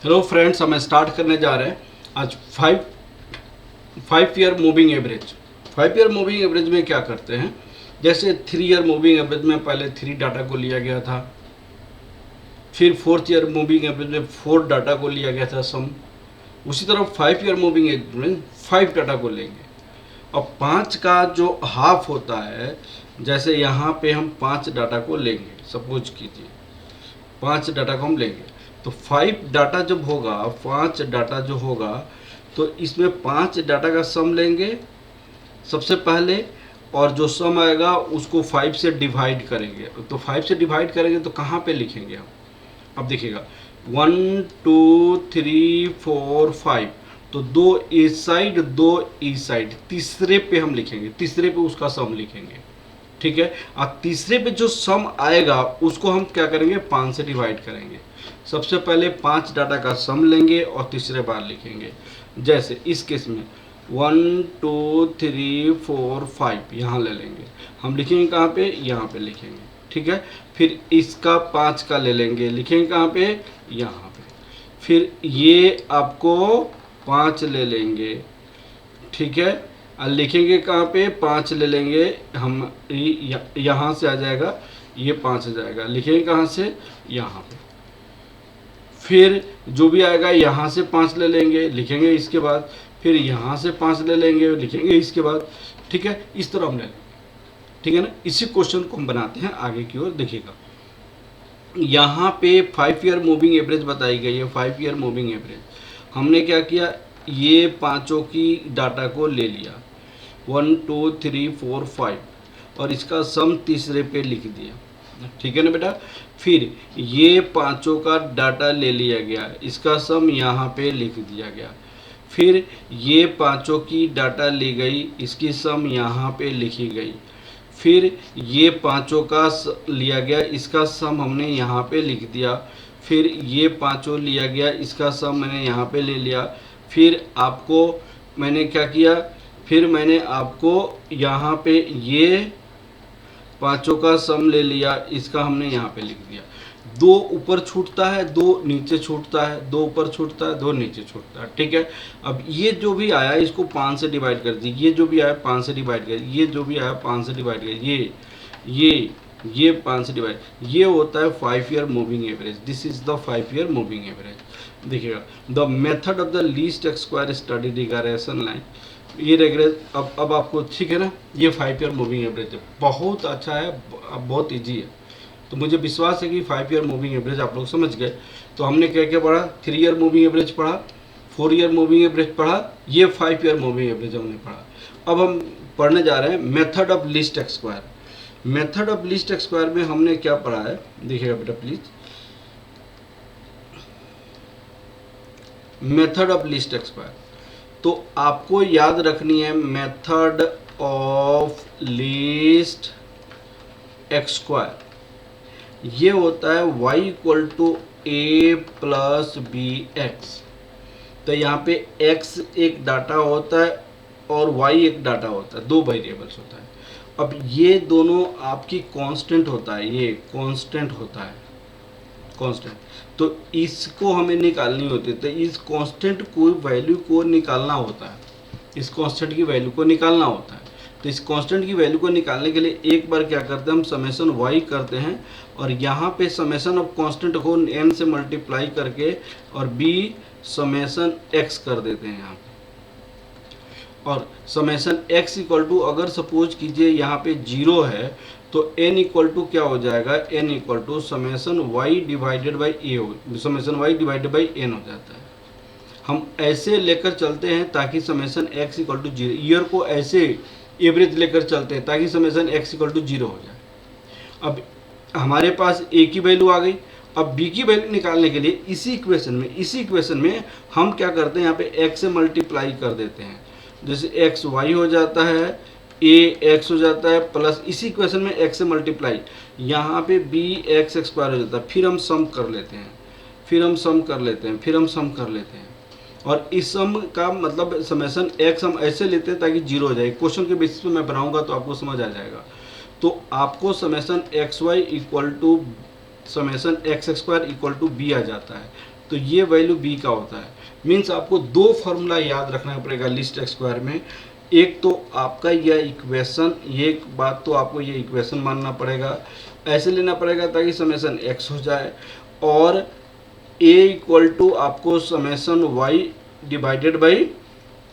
Hello friends, हम start करने जा रहे हैं आज five year moving average. 5 year moving average में क्या करते हैं, जैसे 3 ईयर मूविंग एवरेज में पहले 3 डाटा को लिया गया था, फिर 4th ईयर मूविंग एवरेज में 4 डाटा को लिया गया था सम। उसी तरह 5 ईयर मूविंग एवरेज में 5 डाटा को लेंगे। अब 5 का जो हाफ होता है, जैसे यहाँ पे हम 5 डाटा को लेंगे, सपोज कीजिए 5 डाटा को हम लेंगे, तो 5 डाटा जब होगा, 5 डाटा जो होगा, तो इसमें 5 डाटा का सम लेंगे सबसे पहले, और जो सम आएगा उसको 5 से डिवाइड करेंगे। तो 5 से डिवाइड करेंगे तो कहाँ पे लिखेंगे हम? अब देखिएगा 1 2 3 4 5, तो 2 इस साइड 2 इस साइड, तीसरे पे हम लिखेंगे, तीसरे पे उसका सम लिखेंगे। ठीक है। और तीसरे पे जो सम आएगा उसको हम क्या करेंगे, 5 से डिवाइड करेंगे। सबसे पहले 5 डाटा का सम लेंगे और तीसरे बार लिखेंगे। जैसे इस केस में 1 2 3 4 5 यहाँ ले लेंगे, हम लिखेंगे कहाँ पे, यहाँ पे लिखेंगे। ठीक है। फिर इसका 5 का ले लेंगे, लिखेंगे कहाँ पे, यहाँ पे। फिर ये आपको 5 ले लेंगे, ठीक है, और लिखेंगे कहाँ पे, 5 ले लेंगे हम, यहाँ से आ जाएगा, ये 5 आ जाएगा, लिखेंगे कहाँ से, यहाँ पे। फिर जो भी आएगा यहाँ से 5 ले लेंगे, लिखेंगे इसके बाद, फिर यहाँ से 5 ले लेंगे, लिखेंगे इसके बाद। ठीक है, इस तरह हम ले लेंगे। ठीक है ना। इसी क्वेश्चन को हम बनाते हैं आगे की ओर। देखिएगा यहाँ पे 5 ईयर मूविंग एवरेज बताई गई है। 5 ईयर मूविंग एवरेज हमने क्या किया, ये पांचों की डाटा को ले लिया, 1 2 3 4 5, और इसका सम तीसरे पे लिख दिया। ठीक है ना बेटा। फिर ये पांचों का डाटा ले लिया गया, इसका सम यहाँ पे लिख दिया गया। फिर ये पांचों की डाटा ली गई, इसकी सम यहाँ पे लिखी गई। फिर ये पांचों का लिया गया, इसका सम हमने यहाँ पे लिख दिया। फिर ये पांचों लिया गया, इसका सम मैंने यहाँ पे ले लिया। फिर आपको मैंने क्या किया, फिर मैंने आपको यहाँ पे ये पांचों का सम ले लिया, इसका हमने यहाँ पे लिख दिया। 2 ऊपर छूटता है, 2 नीचे छूटता है, 2 ऊपर छूटता है, 2 नीचे छूटता है। ठीक है। अब ये जो भी आया इसको 5 से डिवाइड कर दीजिए, ये जो भी आया 5 से डिवाइड कर, ये जो भी आया 5 से डिवाइड कर, ये 5 से डिवाइड, ये होता है 5 year moving average. This is the 5 year moving average. देखिएगा the method of the least square study regression line, ये रेगरेज अब आपको, ठीक है ना। ये 5 ईयर मूविंग एवरेज है, बहुत अच्छा है, बहुत इजी है। तो मुझे विश्वास है कि 5 ईयर मूविंग एवरेज आप लोग समझ गए। तो हमने क्या क्या पढ़ा, 3 ईयर मूविंग एवरेज पढ़ा, 4 ईयर मूविंग एवरेज पढ़ा, ये 5 ईयर मूविंग एवरेज हमने पढ़ा। अब हम पढ़ने जा रहे हैं method of least square. Method of least square में हमने क्या पढ़ा है, देखिएगा बेटा please. Method of least square, तो आपको याद रखनी है मेथड ऑफ लीस्ट स्क्वायर, ये होता है y equal to a plus b x. तो यहाँ पे x एक डाटा होता है और y एक डाटा होता है, 2 वेरिएबल्स होता है। अब ये दोनों आपकी कांस्टेंट होता है, ये कांस्टेंट होता है, कांस्टेंट। तो इसको हमें निकालनी होती है, तो इस कांस्टेंट को वैल्यू को निकालना होता है, इस कांस्टेंट की वैल्यू को निकालना होता है। तो इस कांस्टेंट की वैल्यू को निकालने के लिए एक बार क्या करते हैं, हम समेशन y करते हैं, और यहाँ पे समेशन ऑफ कांस्टेंट को n से मल्टीप्लाई करके और b समेशन x कर देते हैं यहाँ पे। और समेशन x इक्वल टू, अगर सपोज कीजिए यहाँ पे 0 है, तो n इक्वल टू क्या हो जाएगा, n equal to summation y divided by a, summation y divided by n हो जाता है। हम ऐसे लेकर चलते हैं ताकि समेशन x इक्वल टू 0, ईयर को ऐसे एवरेज लेकर चलते हैं ताकि समेशन x इक्वल टू 0 हो जाए। अब हमारे पास a की वैल्यू आ गई, अब b की वैल्यू निकालने के लिए इसी इक्वेशन में हम क्या करते हैं, यहाँ पे x से मल्टीप्लाई कर देते हैं। जैसे x y हो जाता है, a x हो जाता है, प्लस इसी इक्वेशन में x से मल्टीप्लाई, यहाँ पे b x स्क्वायर हो जाता है। फिर हम सम कर लेते हैं, फिर हम सम कर लेते हैं, और इस सम का मतलब समेशन x हम ऐसे लेते हैं ताकि 0 हो जाए। क्वेश्चन के बेसिस पे मैं बनाऊंगा तो आपको समझ आ जाएगा। तो आपको summation xy equal to summation x square equal to b आ जाता है। तो ये वैल्यू बी का होता है। मीन्स आपको दो फॉर्मूला याद रखना पड़ेगा लीस्ट स्क्वायर में। एक तो आपका यह इक्वेशन, ये एक बात तो आपको ये इक्वेशन मानना पड़ेगा, ऐसे लेना पड़ेगा ताकि समेसन एक्स हो जाए, और ए इक्वल टू आपको summation y divided by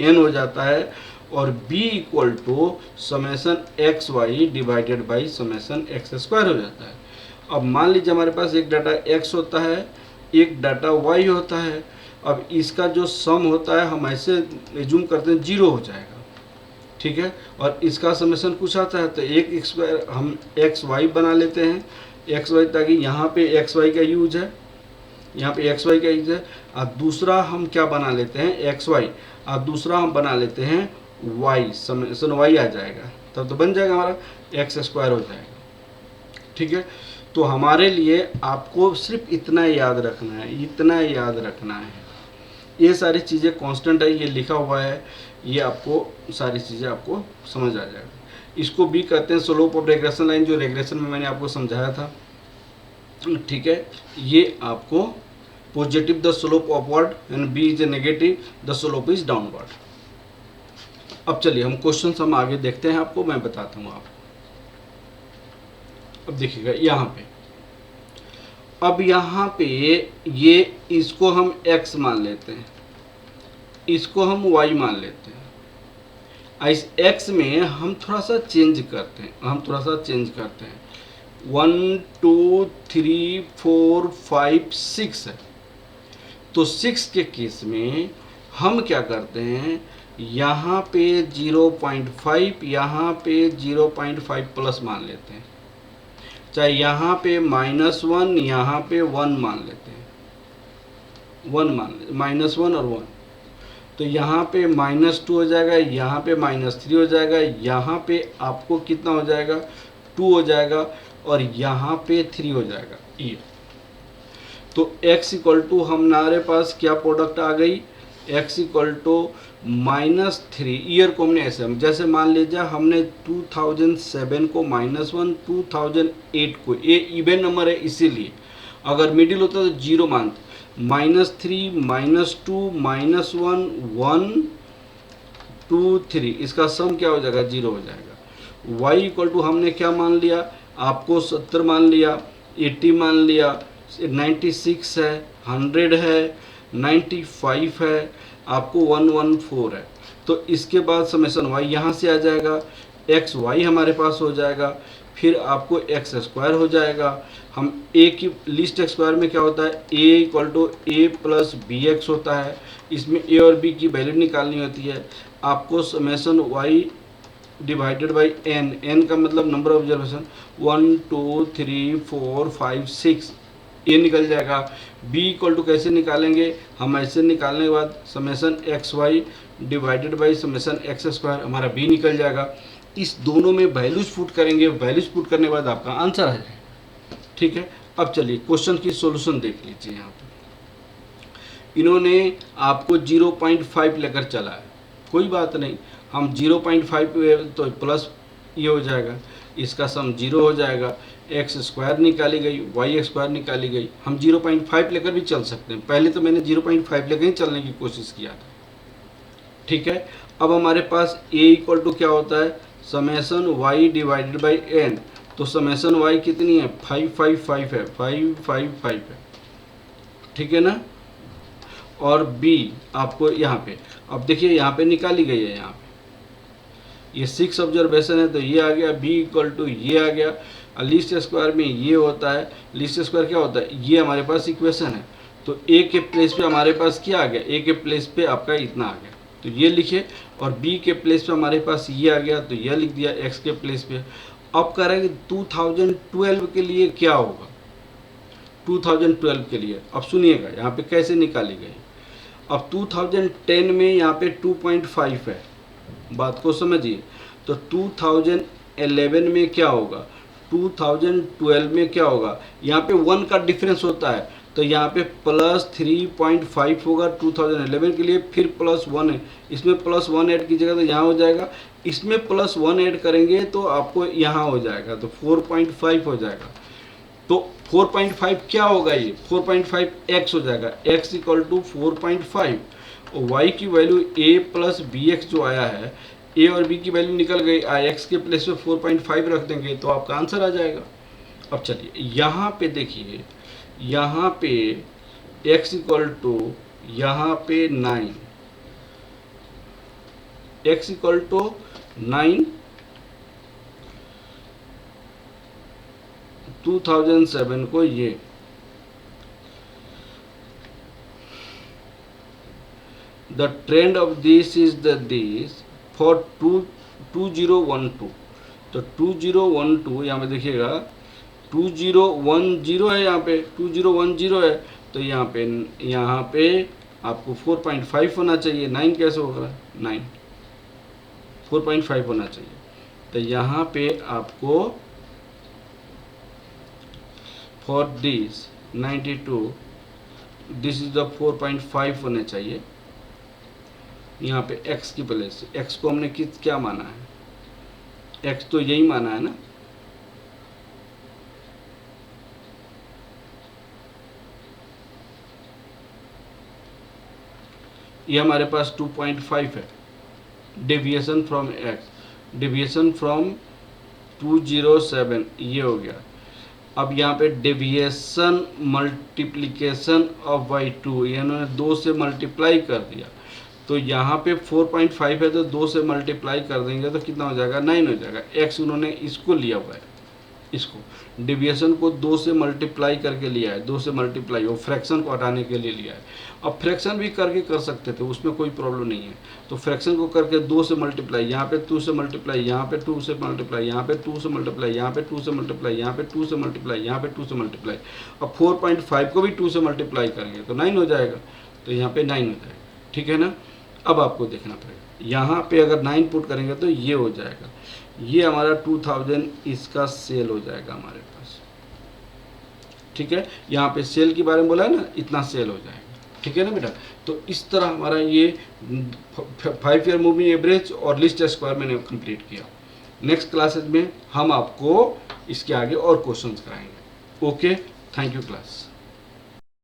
n हो जाता है, और b equal to summation x y divided by summation x square हो जाता है। अब मान लीजिए हमारे पास एक डाटा x होता है, एक डाटा y होता है। अब इसका जो सम होता है हम ऐसे एज्यूम करते हैं 0 हो जाएगा, ठीक है। और इसका समेसन कुछ आता है तो एक स्क्वायर हम एक्स वाई बना लेते हैं, एक्स वाई, ताकि यहाँ पे एक्स वाई का यूज है, यहाँ पे एक्स वाई का यूज है। और दूसरा हम क्या बना लेते हैं एक्स वाई, और दूसरा हम बना लेते हैं वाई, समेसन वाई आ जाएगा, तब तो बन जाएगा हमारा एक्स स्क्वायर हो जाएगा, ठीक है। तो हमारे लिए आपको सिर्फ इतना याद रखना है, इतना याद रखना है। ये सारी चीज़ें कांस्टेंट है, ये लिखा हुआ है, ये आपको सारी चीज़ें आपको समझ आ जाएगा। इसको भी कहते हैं स्लोप ऑफ रेग्रेशन लाइन, जो रेग्रेशन में मैंने आपको समझाया था, ठीक है। ये आपको positive the slope upward and b is a negative the slope is downward. अब चलिए हम क्वेश्चन हम आगे देखते हैं, आपको मैं बताता हूँ आपको। अब देखिएगा यहाँ पे, अब यहाँ पे ये इसको हम x मान लेते हैं, इसको हम y मान लेते हैं। इस x में हम थोड़ा सा चेंज करते हैं, 1 2 3 4 5 6 है। तो 6 के केस में हम क्या करते हैं, यहाँ पे 0.5, यहाँ पे 0.5 प्लस मान लेते हैं, चाहे यहाँ पे -1, यहाँ पे 1 मान लेते हैं, 1 मान लेते, -1 और 1। तो यहाँ पे -2 हो जाएगा, यहाँ पे -3 हो जाएगा, यहाँ पे आपको कितना हो जाएगा 2 हो जाएगा, और यहाँ पे 3 हो जाएगा ये। तो x इक्वल टू हमारे पास क्या प्रोडक्ट आ गई, x इक्वल टू -3, ईयर को हमने ऐसे, जैसे मान लीजिए हमने 2007 को -1, 2008 को, ये इवन नंबर है इसीलिए, अगर मिडिल होता तो 0 मानते, -3 -2 -1 1 2 3, इसका सम क्या हो जाएगा 0 हो जाएगा। y इक्वल टू हमने क्या मान लिया, आपको 70 मान लिया, 80 मान लिया, 96 है, 100 है, 95 है, आपको 114 है। तो इसके बाद समेसन y यहाँ से आ जाएगा, एक्स वाई हमारे पास हो जाएगा, फिर आपको एक्स स्क्वायर हो जाएगा। हम a की लीस्ट स्क्वायर में क्या होता है, a equal to a plus b x होता है, इसमें a और b की वैल्यू निकालनी होती है। आपको summation y divided by n, n का मतलब नंबर ऑफ ऑब्जर्वेशन, 1 2 3 4 5 6, ये निकल जाएगा। b इक्वल टू कैसे निकालेंगे, हम ऐसे निकालने के बाद summation x y divided by summation x square, हमारा b निकल जाएगा। इस दोनों में वैल्यूज पुट करेंगे, वैल्यूज पुट करने के बाद आपका आंसर आ जाएगा, ठीक है। अब चलिए क्वेश्चन की सॉल्यूशन देख लीजिए। यहाँ पे इन्होंने आपको 0.5 लेकर चला है, कोई बात नहीं, हम 0.5 तो प्लस ये हो जाएगा, इसका सम 0 हो जाएगा, एक्स स्क्वायर निकाली गई, वाई स्क्वायर निकाली गई, हम 0.5 लेकर भी चल सकते हैं। पहले तो मैंने 0.5 लेकर ही चलने की कोशिश किया था, ठीक है। अब हमारे पास a इक्वल टू क्या होता है, summation y divided by n, तो समेसन y कितनी है 555 है, 555 है, ठीक है ना। और b आपको यहाँ पे, अब देखिए यहाँ पे निकाली गई है, यहाँ पे ये 6 ऑब्जर्वेशन है तो ये आ गया, b इक्वल टू ये आ गया। लीस्ट स्क्वायर में ये होता है, लीस्ट स्क्वायर क्या होता है, ये हमारे पास इक्वेशन है, तो a के प्लेस पे हमारे पास क्या आ गया, a के प्लेस पे आपका इतना आ गया, तो ये लिखे, और b के प्लेस पे हमारे पास ये आ गया, तो ये लिख दिया x के प्लेस पे। अब कह रहे हैं कि 2012 के लिए क्या होगा, 2012 के लिए, अब सुनिएगा यहाँ पे कैसे निकाली गई। अब 2010 में यहाँ पे 2.5 है, बात को समझिए, तो 2011 में क्या होगा, 2012 में क्या होगा, यहाँ पे 1 का डिफरेंस होता है, तो यहाँ पे +3.5 होगा 2011 के लिए, फिर +1 है, इसमें +1 ऐड कीजिएगा तो यहाँ हो जाएगा, इसमें +1 ऐड करेंगे तो आपको यहाँ हो जाएगा, तो 4.5 हो जाएगा। तो 4.5 क्या होगा, ये 4.5 x हो जाएगा, x इक्वल टू 4.5 और y की value a plus b x जो आया है, a और b की वैल्यू निकल गई, x के प्लेस पे 4.5 रख देंगे तो आपका आंसर आ जाएगा। अब चलिए यहाँ पे देखिए, यहाँ पे x इक्वल टू यहाँ पे 9, x इक्वल टू 9 2007 को ये the trend of this is the this for 2012, तो 2012 यहाँ पे देखिएगा 2010 है, यहाँ पे 2010 है, तो यहाँ पे आपको 4.5 होना चाहिए, 9 कैसे होगा, 9 4.5 होना चाहिए, तो यहाँ पे आपको for this 92 this is the 4.5 होने चाहिए। यहाँ पे x की प्लेस से, x को हमने क्या माना है, x तो यही माना है ना, ये हमारे पास 2.5 है, deviation from x, deviation from 207 ये हो गया। अब यहाँ पे डेविएशन मल्टीप्लिकेशन ऑफ बाई 2, इन्होंने 2 से मल्टीप्लाई कर दिया, तो यहाँ पे 4.5 है तो 2 से मल्टीप्लाई कर देंगे तो कितना हो जाएगा, 9 हो जाएगा। x उन्होंने इसको लिया हुआ है, इसको डेविएशन को 2 से मल्टीप्लाई करके लिया है, 2 से मल्टीप्लाई, वो फ्रैक्शन को हटाने के लिए लिया है। अब फ्रैक्शन भी करके कर सकते थे, उसमें कोई प्रॉब्लम नहीं है, तो फ्रैक्शन को करके 2 से मल्टीप्लाई, यहाँ पे 2 से मल्टीप्लाई, यहाँ पे 2 से मल्टीप्लाई, यहाँ पे 2 से मल्टीप्लाई, यहाँ पे 2 से मल्टीप्लाई, यहाँ पे 2 से मल्टीप्लाई, यहाँ पे 2 से मल्टीप्लाई, अब 4.5 को भी 2 से मल्टीप्लाई करेंगे तो 9 हो जाएगा, तो यहाँ पे 9 हो जाएगा, ठीक है ना। अब आपको देखना पड़ेगा, यहाँ पे अगर 9 पुट करेंगे तो ये हो जाएगा, ये हमारा 2000 इसका सेल हो जाएगा हमारे पास, ठीक है। यहाँ पे सेल के बारे में बोला है ना, इतना सेल हो जाएगा, ठीक है ना बेटा। तो इस तरह हमारा ये 5 ईयर मूविंग एवरेज और लीस्ट स्क्वायर मैंने कंप्लीट किया। नेक्स्ट क्लासेस में हम आपको इसके आगे और क्वेश्चंस कराएंगे। Okay, thank you class.